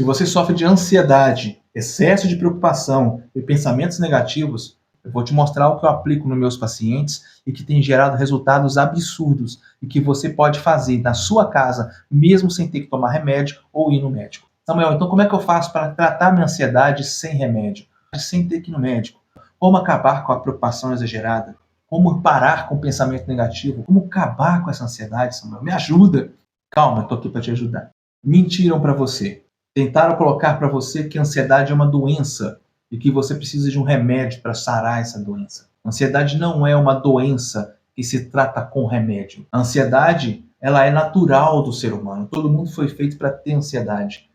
Se você sofre de ansiedade, excesso de preocupação e pensamentos negativos, eu vou te mostrar o que eu aplico nos meus pacientes e que tem gerado resultados absurdos e que você pode fazer na sua casa, mesmo sem ter que tomar remédio ou ir no médico. Samuel, então como é que eu faço para tratar minha ansiedade sem remédio, sem ter que ir no médico? Como acabar com a preocupação exagerada? Como parar com o pensamento negativo? Como acabar com essa ansiedade, Samuel? Me ajuda! Calma, eu estou aqui para te ajudar. Mentiram para você. Tentaram colocar para você que a ansiedade é uma doença e que você precisa de um remédio para sarar essa doença. A ansiedade não é uma doença que se trata com remédio. A ansiedade, ela é natural do ser humano. Todo mundo foi feito para ter ansiedade.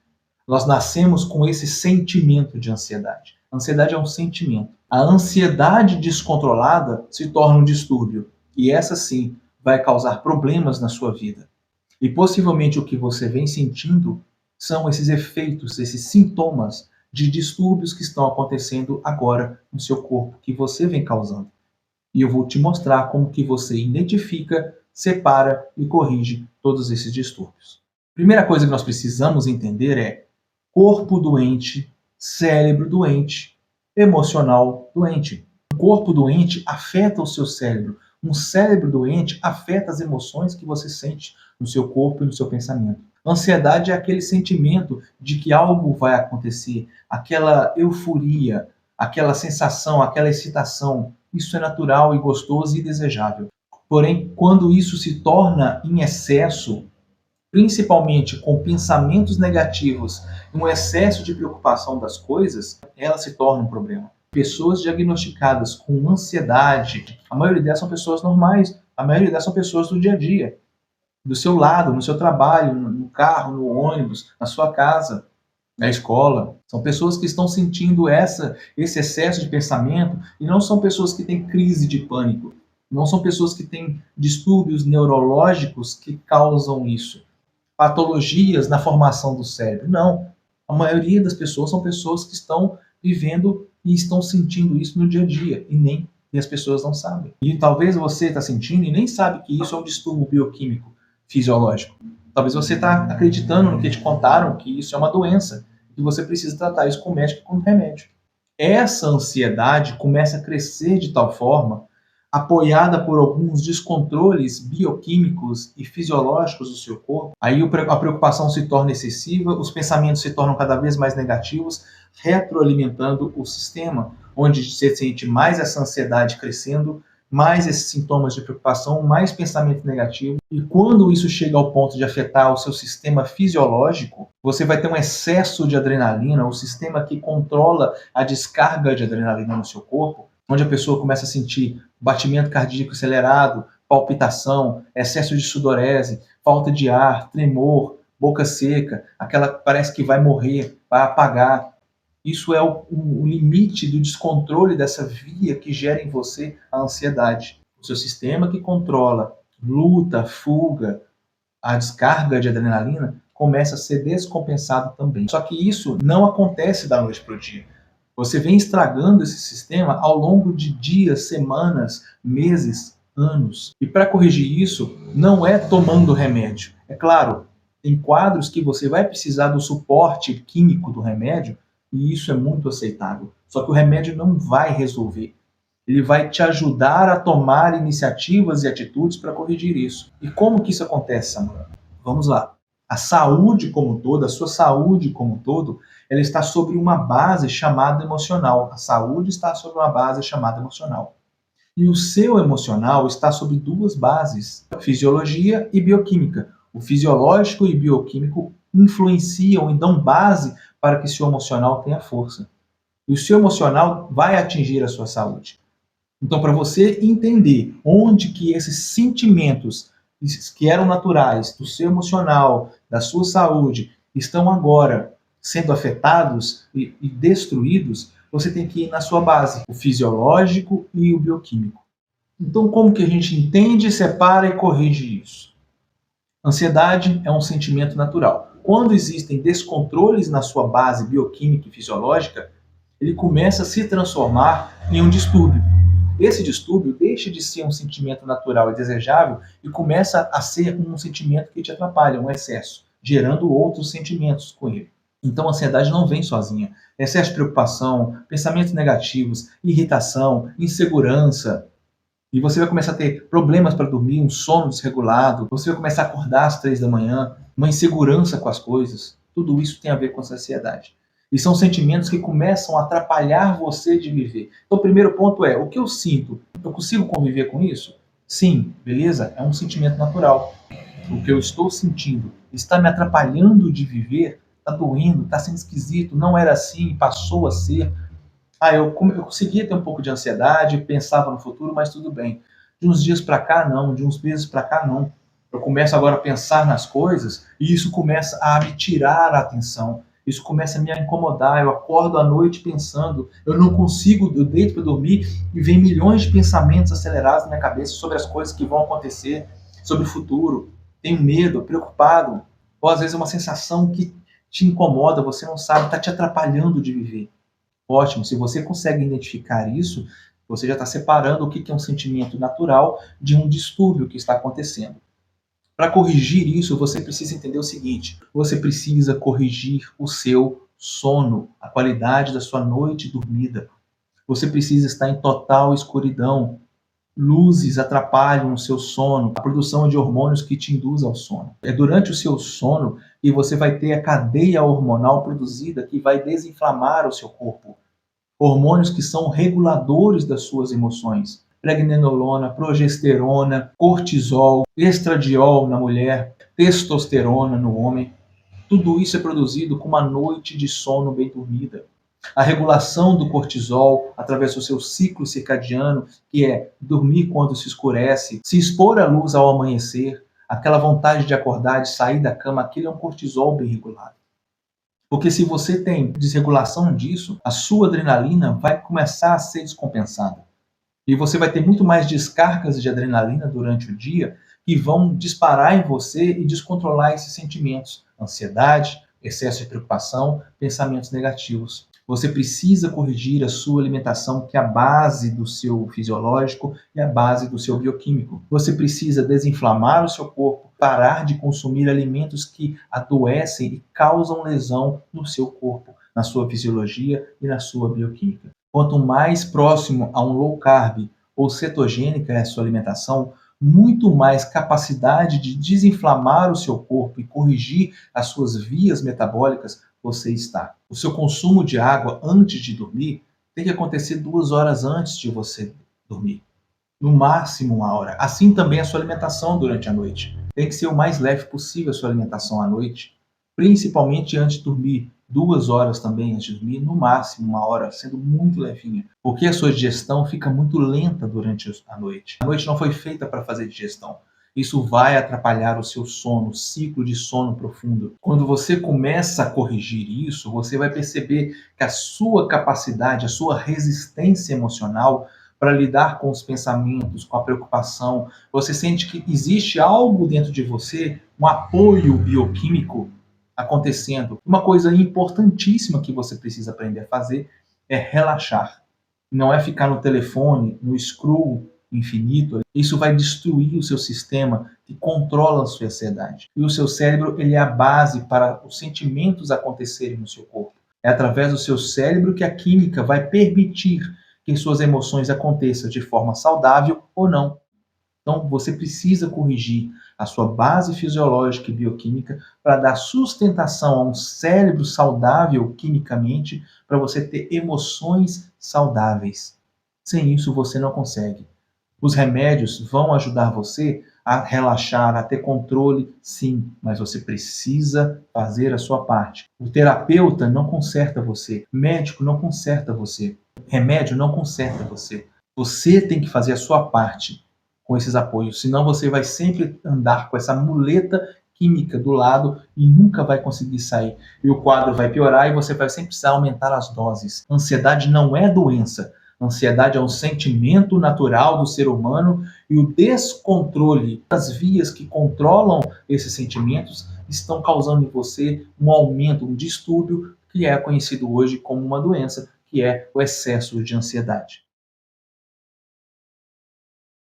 Nós nascemos com esse sentimento de ansiedade. A ansiedade é um sentimento. A ansiedade descontrolada se torna um distúrbio. E essa sim vai causar problemas na sua vida. E possivelmente o que você vem sentindo são esses efeitos, esses sintomas de distúrbios que estão acontecendo agora no seu corpo, que você vem causando. E eu vou te mostrar como que você identifica, separa e corrige todos esses distúrbios. Primeira coisa que nós precisamos entender é corpo doente, cérebro doente, emocional doente. Um corpo doente afeta o seu cérebro. Um cérebro doente afeta as emoções que você sente no seu corpo e no seu pensamento. Ansiedade é aquele sentimento de que algo vai acontecer, aquela euforia, aquela sensação, aquela excitação. Isso é natural e gostoso e desejável. Porém, quando isso se torna em excesso, principalmente com pensamentos negativos e um excesso de preocupação das coisas, ela se torna um problema. Pessoas diagnosticadas com ansiedade, a maioria delas são pessoas normais, a maioria delas são pessoas do dia a dia, do seu lado, no seu trabalho, no carro, no ônibus, na sua casa, na escola. São pessoas que estão sentindo esse excesso de pensamento e não são pessoas que têm crise de pânico. Não são pessoas que têm distúrbios neurológicos que causam isso. Patologias na formação do cérebro. Não. A maioria das pessoas são pessoas que estão vivendo e estão sentindo isso no dia a dia e as pessoas não sabem. E talvez você está sentindo e nem sabe que isso é um distúrbio bioquímico fisiológico. Talvez você está acreditando no que te contaram, que isso é uma doença, e você precisa tratar isso com o médico e com remédio. Essa ansiedade começa a crescer de tal forma, apoiada por alguns descontroles bioquímicos e fisiológicos do seu corpo, aí a preocupação se torna excessiva, os pensamentos se tornam cada vez mais negativos, retroalimentando o sistema, onde você sente mais essa ansiedade crescendo, mais esses sintomas de preocupação, mais pensamento negativo. E quando isso chega ao ponto de afetar o seu sistema fisiológico, você vai ter um excesso de adrenalina, o sistema que controla a descarga de adrenalina no seu corpo, onde a pessoa começa a sentir batimento cardíaco acelerado, palpitação, excesso de sudorese, falta de ar, tremor, boca seca, aquela parece que vai morrer, vai apagar. Isso é o limite do descontrole dessa via que gera em você a ansiedade. O seu sistema que controla luta, fuga, a descarga de adrenalina começa a ser descompensado também. Só que isso não acontece da noite para o dia. Você vem estragando esse sistema ao longo de dias, semanas, meses, anos. E para corrigir isso, não é tomando remédio. É claro, tem quadros que você vai precisar do suporte químico do remédio, e isso é muito aceitável. Só que o remédio não vai resolver. Ele vai te ajudar a tomar iniciativas e atitudes para corrigir isso. E como que isso acontece, Samuel? Vamos lá. A saúde como um todo, a sua saúde como um todo, ela está sobre uma base chamada emocional. A saúde está sobre uma base chamada emocional. E o seu emocional está sobre duas bases, fisiologia e bioquímica. O fisiológico e bioquímico influenciam e dão base para que seu emocional tenha força. E o seu emocional vai atingir a sua saúde. Então, para você entender onde que esses sentimentos que eram naturais do seu emocional, da sua saúde, estão agora sendo afetados e destruídos, você tem que ir na sua base, o fisiológico e o bioquímico. Então, como que a gente entende, separa e corrige isso? Ansiedade é um sentimento natural. Quando existem descontroles na sua base bioquímica e fisiológica, ele começa a se transformar em um distúrbio. Esse distúrbio deixa de ser um sentimento natural e desejável e começa a ser um sentimento que te atrapalha, um excesso, gerando outros sentimentos com ele. Então, a ansiedade não vem sozinha. Excesso de preocupação, pensamentos negativos, irritação, insegurança, e você vai começar a ter problemas para dormir, um sono desregulado, você vai começar a acordar às 3 da manhã, uma insegurança com as coisas. Tudo isso tem a ver com essa ansiedade. E são sentimentos que começam a atrapalhar você de viver. Então, o primeiro ponto é: o que eu sinto? Eu consigo conviver com isso? Sim, beleza? É um sentimento natural. O que eu estou sentindo está me atrapalhando de viver? Está doendo? Está sendo esquisito? Não era assim, passou a ser. Eu conseguia ter um pouco de ansiedade, pensava no futuro, mas tudo bem. De uns dias para cá, não. De uns meses para cá, não. Eu começo agora a pensar nas coisas e isso começa a me tirar a atenção. Isso começa a me incomodar. Eu acordo à noite pensando, eu não consigo, eu deito para dormir e vem milhões de pensamentos acelerados na minha cabeça sobre as coisas que vão acontecer, sobre o futuro. Tenho medo, preocupado. Ou às vezes é uma sensação que te incomoda, você não sabe, está te atrapalhando de viver. Ótimo, se você consegue identificar isso, você já está separando o que é um sentimento natural de um distúrbio que está acontecendo. Para corrigir isso, você precisa entender o seguinte: você precisa corrigir o seu sono, a qualidade da sua noite dormida. Você precisa estar em total escuridão. Luzes atrapalham o seu sono, a produção de hormônios que te induz ao sono. É durante o seu sono que você vai ter a cadeia hormonal produzida que vai desinflamar o seu corpo. Hormônios que são reguladores das suas emoções. Pregnenolona, progesterona, cortisol, estradiol na mulher, testosterona no homem. Tudo isso é produzido com uma noite de sono bem dormida. A regulação do cortisol através do seu ciclo circadiano, que é dormir quando se escurece, se expor à luz ao amanhecer, aquela vontade de acordar, de sair da cama, aquele é um cortisol bem regulado. Porque se você tem desregulação disso, a sua adrenalina vai começar a ser descompensada. E você vai ter muito mais descargas de adrenalina durante o dia que vão disparar em você e descontrolar esses sentimentos, ansiedade, excesso de preocupação, pensamentos negativos. Você precisa corrigir a sua alimentação, que é a base do seu fisiológico e a base do seu bioquímico. Você precisa desinflamar o seu corpo, parar de consumir alimentos que adoecem e causam lesão no seu corpo, na sua fisiologia e na sua bioquímica. Quanto mais próximo a um low carb ou cetogênica é a sua alimentação, muito mais capacidade de desinflamar o seu corpo e corrigir as suas vias metabólicas você está. O seu consumo de água antes de dormir tem que acontecer 2 horas antes de você dormir. No máximo 1 hora. Assim também a sua alimentação durante a noite. Tem que ser o mais leve possível a sua alimentação à noite, principalmente antes de dormir. 2 horas também antes de dormir, no máximo 1 hora, sendo muito levinha. Porque a sua digestão fica muito lenta durante a noite. A noite não foi feita para fazer digestão. Isso vai atrapalhar o seu sono, o ciclo de sono profundo. Quando você começa a corrigir isso, você vai perceber que a sua capacidade, a sua resistência emocional para lidar com os pensamentos, com a preocupação, você sente que existe algo dentro de você, um apoio bioquímico acontecendo. Uma coisa importantíssima que você precisa aprender a fazer é relaxar. Não é ficar no telefone, no scroll infinito. Isso vai destruir o seu sistema que controla a sua ansiedade. E o seu cérebro, ele é a base para os sentimentos acontecerem no seu corpo. É através do seu cérebro que a química vai permitir que suas emoções aconteçam de forma saudável ou não. Então, você precisa corrigir a sua base fisiológica e bioquímica para dar sustentação a um cérebro saudável quimicamente, para você ter emoções saudáveis. Sem isso, você não consegue. Os remédios vão ajudar você a relaxar, a ter controle, sim, mas você precisa fazer a sua parte. O terapeuta não conserta você, o médico não conserta você, remédio não conserta você. Você tem que fazer a sua parte com esses apoios, senão você vai sempre andar com essa muleta química do lado e nunca vai conseguir sair. E o quadro vai piorar e você vai sempre precisar aumentar as doses. Ansiedade não é doença. Ansiedade é um sentimento natural do ser humano e o descontrole das vias que controlam esses sentimentos estão causando em você um aumento, um distúrbio que é conhecido hoje como uma doença, que é o excesso de ansiedade.